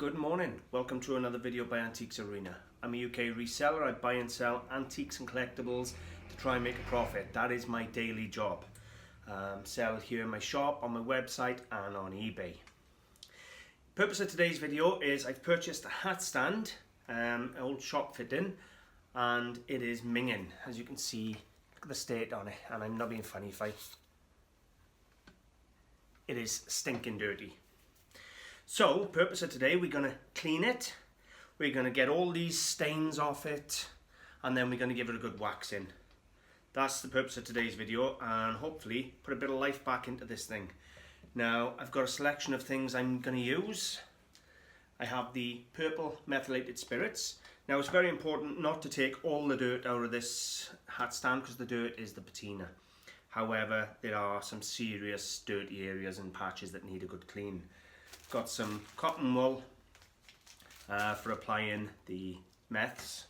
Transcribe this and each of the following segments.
Good morning, welcome to another video by AntiquesArena. I'm a UK reseller. I buy and sell antiques and collectibles to try and make a profit. That is my daily job. Sell here in my shop, on my website and on eBay. Purpose of today's video is I've purchased a hat stand, an old shop fitting, and it is minging. As you can see, look at the state on it, and I'm not being funny it is stinking dirty. So, purpose of today, we're going to clean it, we're going to get all these stains off it, and then we're going to give it a good wax in. That's the purpose of today's video, and hopefully put a bit of life back into this thing. Now, I've got a selection of things I'm going to use. I have the purple methylated spirits. Now, it's very important not to take all the dirt out of this hat stand because the dirt is the patina. However, there are some serious dirty areas and patches that need a good clean. Got some cotton wool for applying the meths.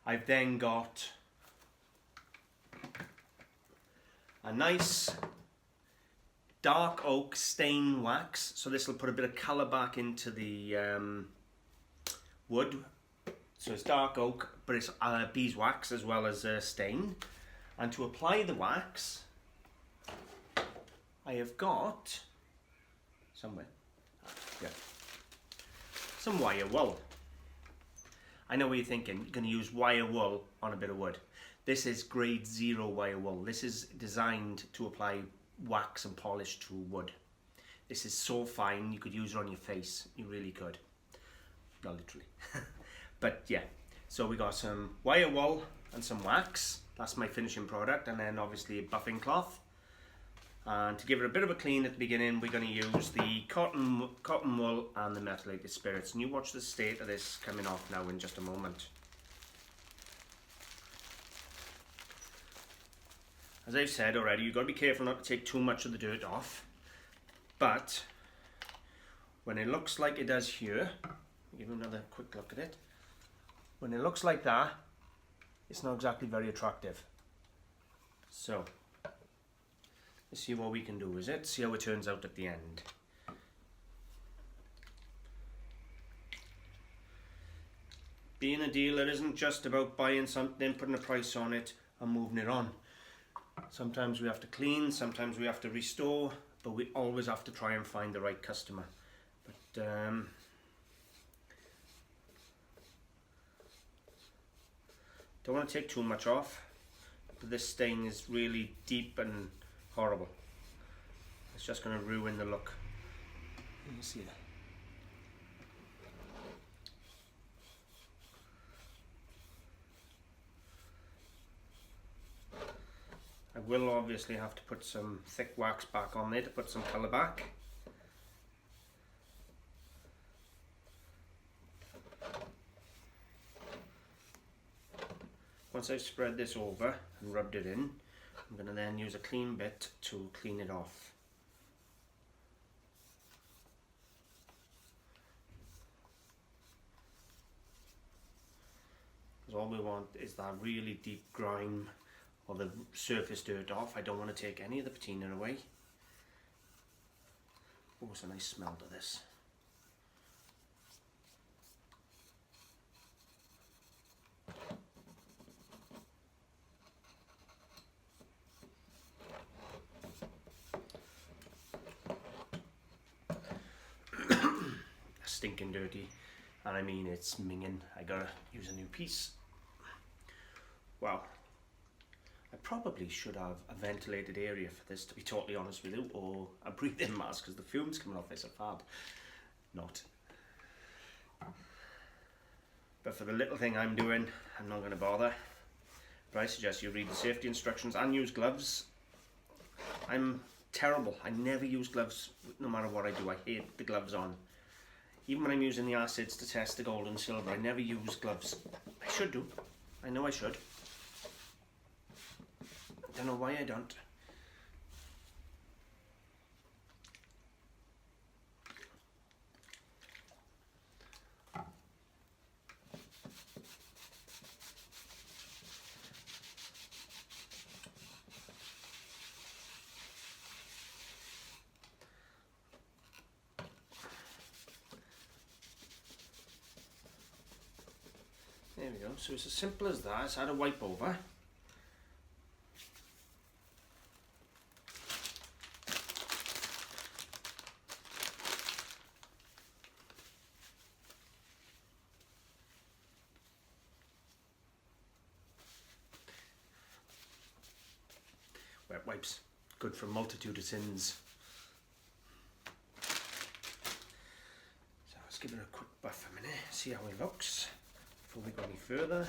I've then got a nice dark oak stain wax, so this will put a bit of colour back into the wood. So it's dark oak, but it's beeswax as well as stain. And to apply the wax, I have got somewhere. Yeah. Some wire wool. I know what you're thinking, you're going to use wire wool on a bit of wood. This is grade 0 wire wool. This is designed to apply wax and polish to wood. This is so fine, you could use it on your face. You really could. Not literally. But yeah, so we got some wire wool and some wax. That's my finishing product, and then obviously a buffing cloth. And to give it a bit of a clean at the beginning, we're going to use the cotton wool and the methylated spirits. And you watch the state of this coming off now in just a moment. As I've said already, you've got to be careful not to take too much of the dirt off. But when it looks like it does here, give you another quick look at it. When it looks like that, it's not exactly very attractive. So let's see what we can do with it, see how it turns out at the end. Being a dealer isn't just about buying something, putting a price on it and moving it on. Sometimes we have to clean, sometimes we have to restore, but we always have to try and find the right customer. But don't want to take too much off, but this stain is really deep and horrible. It's just going to ruin the look. You can see that. I will obviously have to put some thick wax back on there to put some colour back. Once I've spread this over and rubbed it in, I'm going to then use a clean bit to clean it off. Because all we want is that really deep grime or the surface dirt off. I don't want to take any of the patina away. Oh, it's a nice smell to this. Stinking dirty, and I mean it's minging. I gotta use a new piece. Wow, I probably should have a ventilated area for this, to be totally honest with you, or a breathing mask, because the fumes coming off this are fab. Not. But for the little thing I'm doing, I'm not going to bother. But I suggest you read the safety instructions and use gloves. I'm terrible. I never use gloves no matter what I do. I hate the gloves on. Even when I'm using the acids to test the gold and silver, I never use gloves. I should do. I know I should. I don't know why I don't. There we go, so it's as simple as that. It's had a wipe over. Wet wipes, good for a multitude of sins. So let's give it a quick buff a minute, see how it looks before we go any further.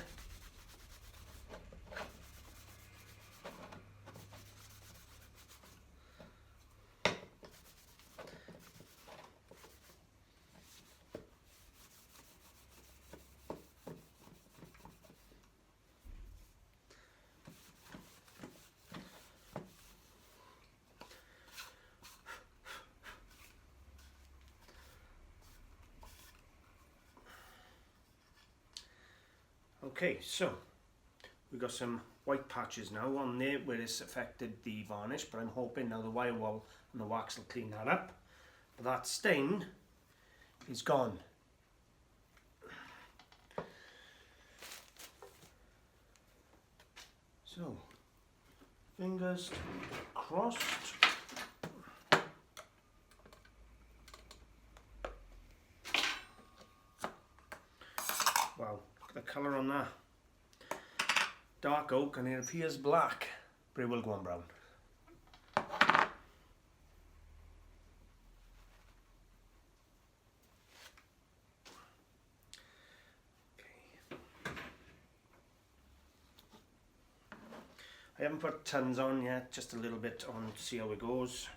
Okay, so we've got some white patches now on there where it's affected the varnish, but I'm hoping now the wire wool and the wax will clean that up. But that stain is gone. So, fingers crossed. Wow. The colour on that, dark oak, and it appears black, but it will go on brown. Okay. I haven't put tons on yet, just a little bit on to see how it goes.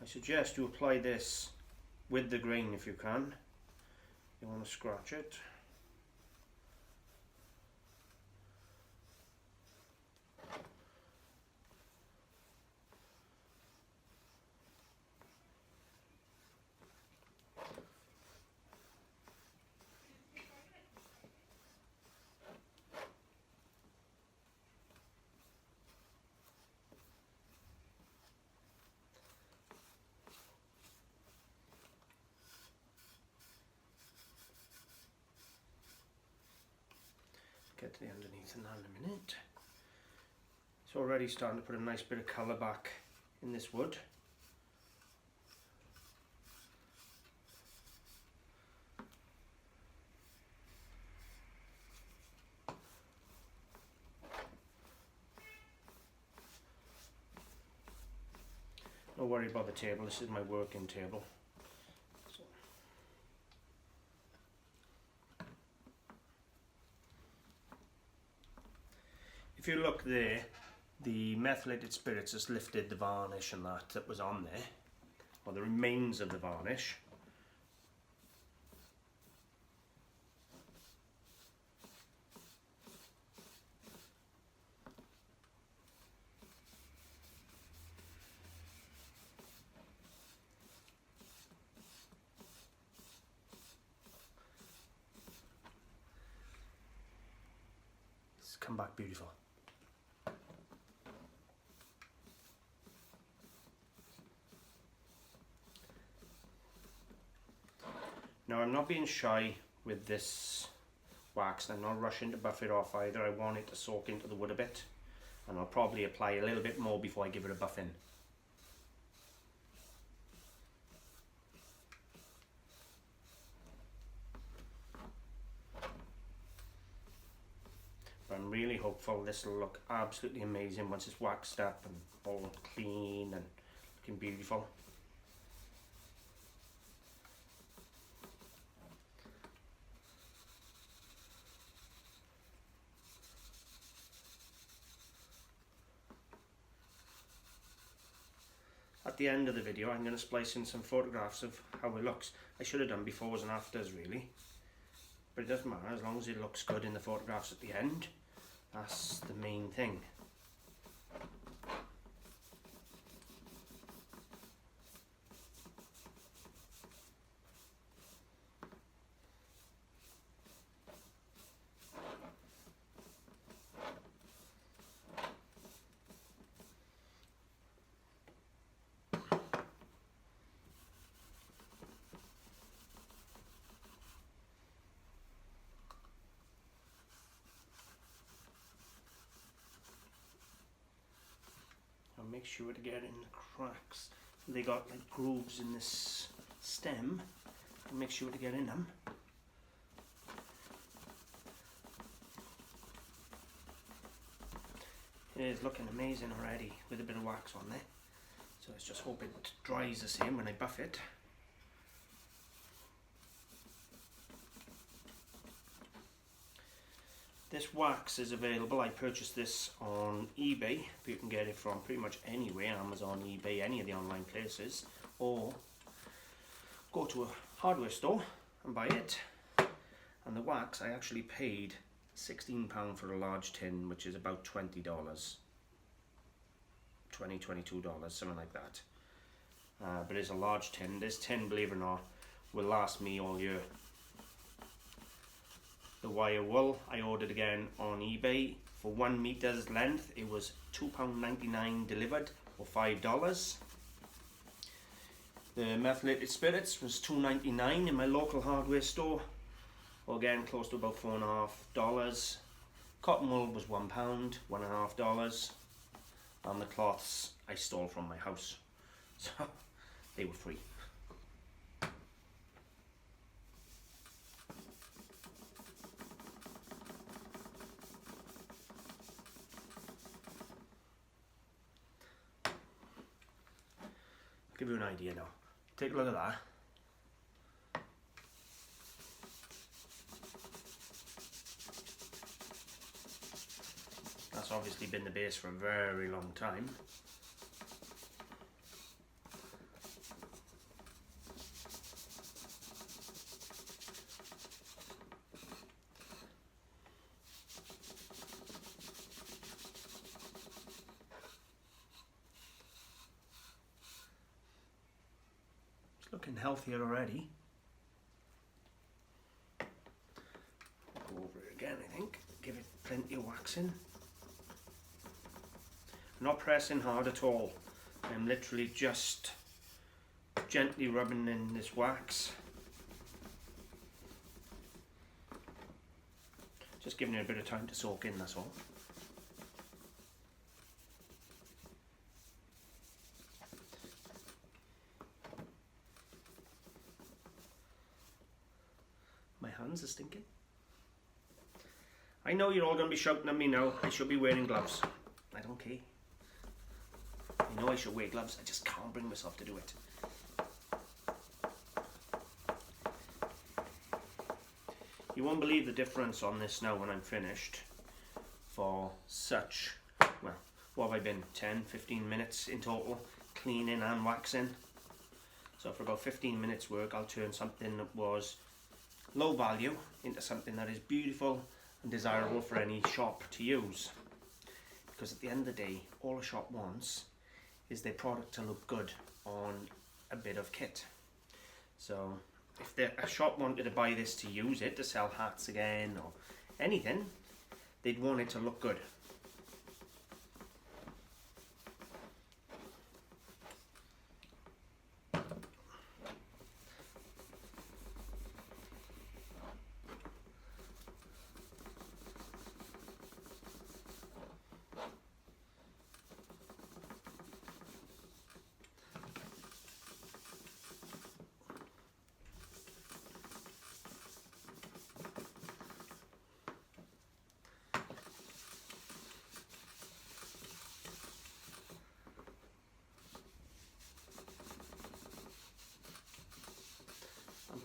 I suggest you apply this with the grain if you can. You want to scratch it. Get to the underneath in a minute. It's already starting to put a nice bit of colour back in this wood. Don't worry about the table, this is my working table. If you look there, the methylated spirits has lifted the varnish and that was on there, or the remains of the varnish. It's come back beautiful. Now I'm not being shy with this wax, I'm not rushing to buff it off either. I want it to soak into the wood a bit, and I'll probably apply a little bit more before I give it a buff in. But I'm really hopeful this will look absolutely amazing once it's waxed up and all clean and looking beautiful. At the end of the video I'm going to splice in some photographs of how it looks. I should have done befores and afters really, but it doesn't matter as long as it looks good in the photographs at the end. That's the main thing. make sure to get in the cracks. They got like grooves in this stem. Make sure to get in them. It is looking amazing already with a bit of wax on there. So let's just hope it dries the same when I buff it. This wax is available. I purchased this on eBay, but you can get it from pretty much anywhere, Amazon, eBay, any of the online places, or go to a hardware store and buy it. And the wax, I actually paid £16 for a large tin, which is about $20, $22, something like that. But it's a large tin. This tin, believe it or not, will last me all year. The wire wool I ordered again on eBay for 1 meter's length. It was £2.99 delivered, or $5. The methylated spirits was $2.99 in my local hardware store, or again close to about $4.50. Cotton wool was £1, $1.50, and the cloths I stole from my house, so they were free. Give you an idea now. Take a look at that. That's obviously been the base for a very long time. Looking healthier already. Go over it again, I think. Give it plenty of waxing. I'm not pressing hard at all. I'm literally just gently rubbing in this wax. Just giving it a bit of time to soak in, that's all. My hands are stinking. I know you're all going to be shouting at me now. I should be wearing gloves. I don't care. I know I should wear gloves. I just can't bring myself to do it. You won't believe the difference on this now when I'm finished. For such, well, what have I been? 10, 15 minutes in total, cleaning and waxing. So for about 15 minutes work, I'll turn something that was low value into something that is beautiful and desirable for any shop to use. Because at the end of the day, all a shop wants is their product to look good on a bit of kit. So if a shop wanted to buy this to use it, to sell hats again or anything, they'd want it to look good.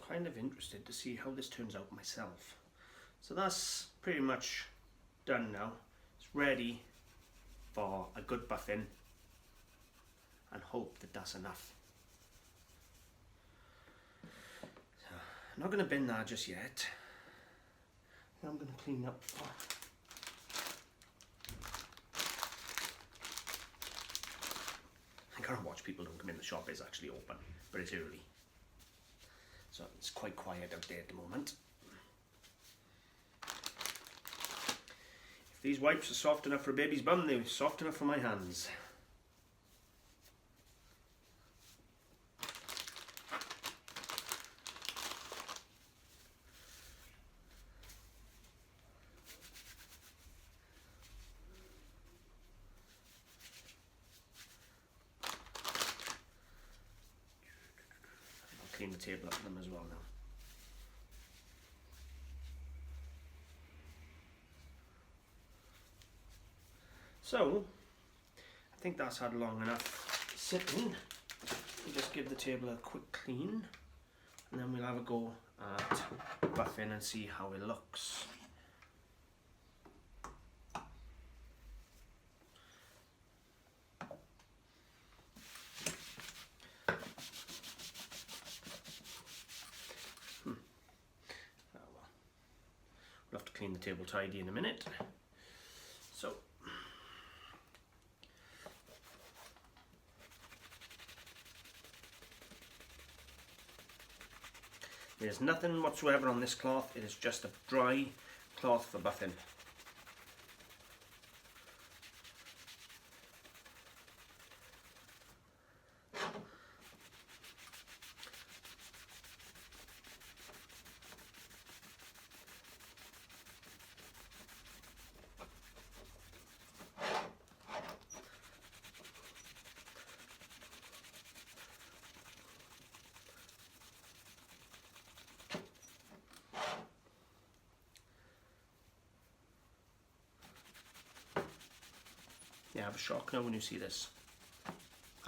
Kind of interested to see how this turns out myself. So that's pretty much done now. It's ready for a good buffing, and hope that that's enough. So I'm not going to bin that just yet. I'm going to clean up. I gotta watch people don't come in. The shop is actually open, but it's early. So it's quite quiet out there at the moment. If these wipes are soft enough for a baby's bum, they're soft enough for my hands. clean the table up with them as well now. So, I think that's had long enough sitting. We'll just give the table a quick clean, and then we'll have a go at buffing and see how it looks. We'll have to clean the table tidy in a minute. So, there's nothing whatsoever on this cloth. It is just a dry cloth for buffing. Yeah, I have a shock now when you see this.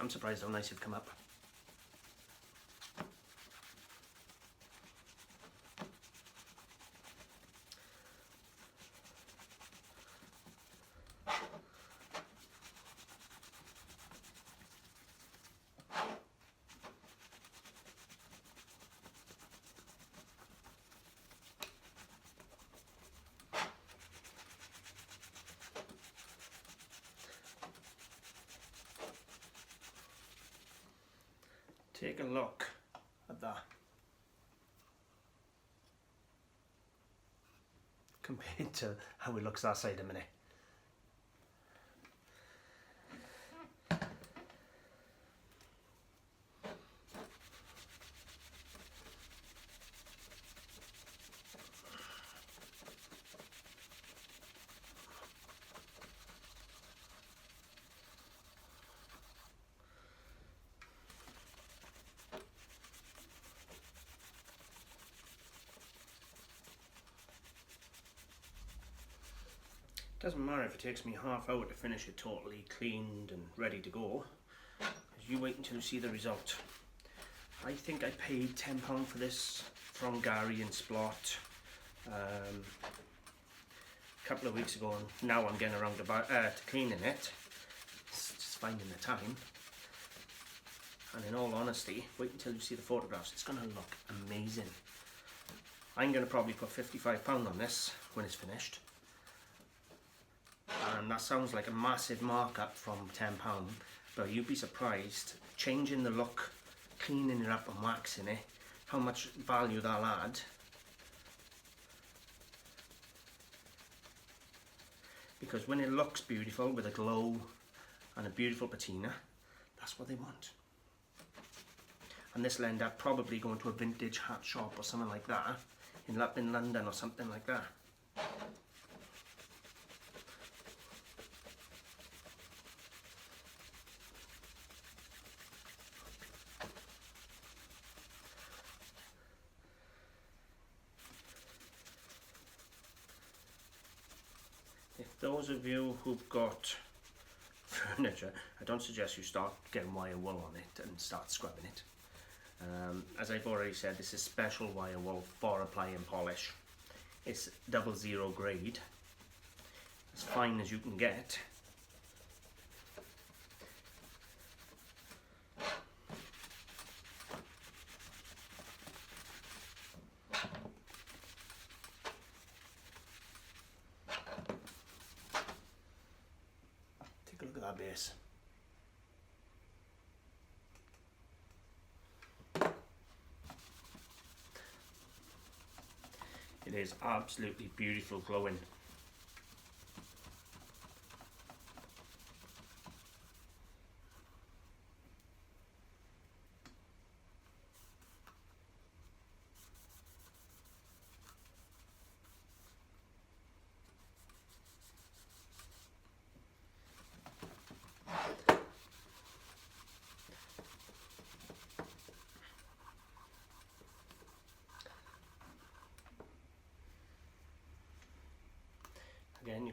I'm surprised how nice it come up. Take a look at that compared to how it looks that side a minute. Doesn't matter if it takes me half hour to finish it totally cleaned and ready to go, because you wait until you see the result. I think I paid £10 for this from Gary and Splot a couple of weeks ago, and now I'm getting around to cleaning it. It's just finding the time. And in all honesty, wait until you see the photographs. It's going to look amazing. I'm going to probably put £55 on this when it's finished. And that sounds like a massive markup from £10, but you'd be surprised, changing the look, cleaning it up and waxing it, how much value that'll add. Because when it looks beautiful with a glow and a beautiful patina, that's what they want. And this will end up probably going to a vintage hat shop or something like that, in London or something like that. Those of you who've got furniture, I don't suggest you start getting wire wool on it and start scrubbing it. As I've already said, this is special wire wool for applying polish. It's 00 grade, as fine as you can get. Look at that base. It is absolutely beautiful glowing.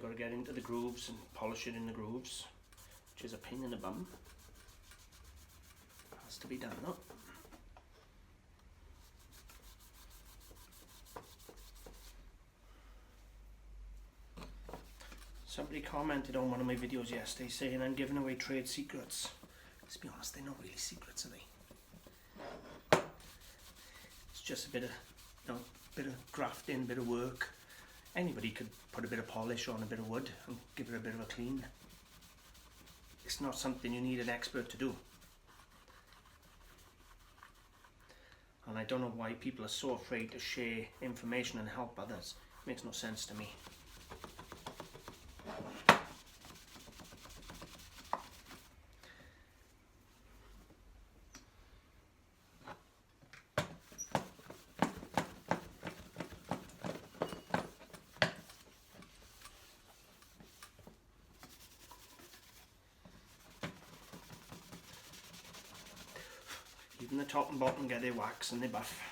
got to get into the grooves and polish it in the grooves, which is a pain in the bum. Has to be done though. Somebody commented on one of my videos yesterday saying I'm giving away trade secrets. Let's be honest, they're not really secrets, are they? It's just a bit of, you know, bit of grafting, bit of work. Anybody could put a bit of polish on a bit of wood and give it a bit of a clean. It's not something you need an expert to do. And I don't know why people are so afraid to share information and help others. It makes no sense to me. Even the top and bottom get their wax and their buff.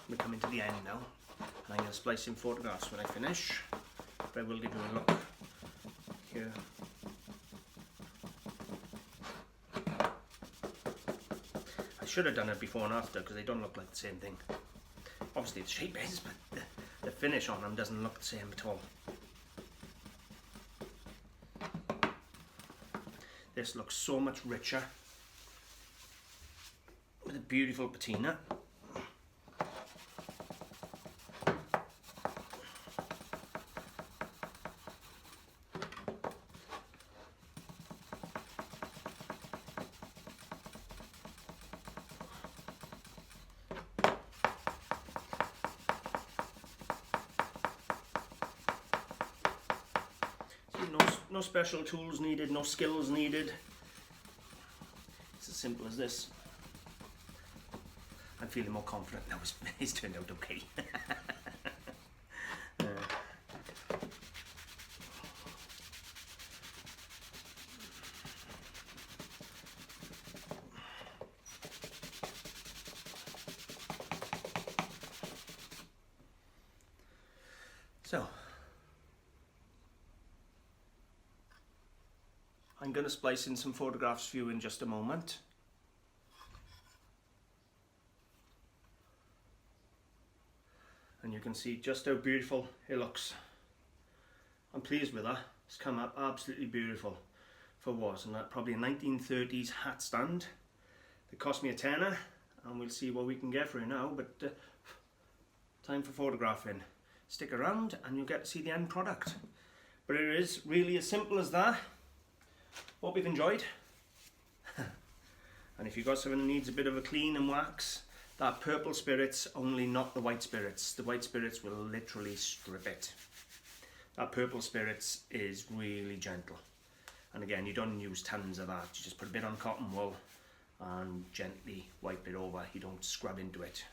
We're coming to the end now, and I'm going to splice in photographs when I finish, but I will give you a look here. I should have done it before and after because they don't look like the same thing. Obviously the shape is, but the finish on them doesn't look the same at all. This looks so much richer with a beautiful patina. No special tools needed, no skills needed. It's as simple as this. I'm feeling more confident now. It's turned out okay. So, I'm going to splice in some photographs for you in just a moment. And you can see just how beautiful it looks. I'm pleased with that. It's come up absolutely beautiful for was, and that probably a 1930s hat stand. It cost me a tenner, and we'll see what we can get for it now, but time for photographing. Stick around and you'll get to see the end product. But it is really as simple as that. Hope you've enjoyed. And if you've got someone who needs a bit of a clean and wax, that purple spirits only, not the white spirits. The white spirits will literally strip it. That purple spirits is really gentle. And again, you don't use tons of that. You just put a bit on cotton wool and gently wipe it over. You don't scrub into it.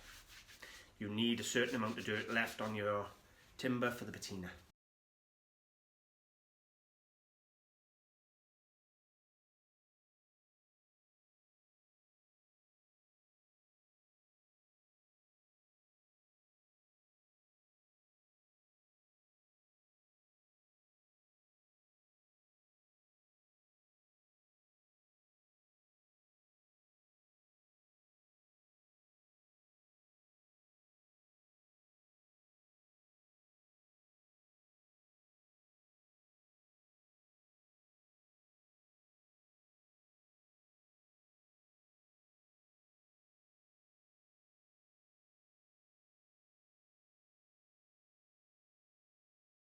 You need a certain amount of dirt left on your timber for the patina.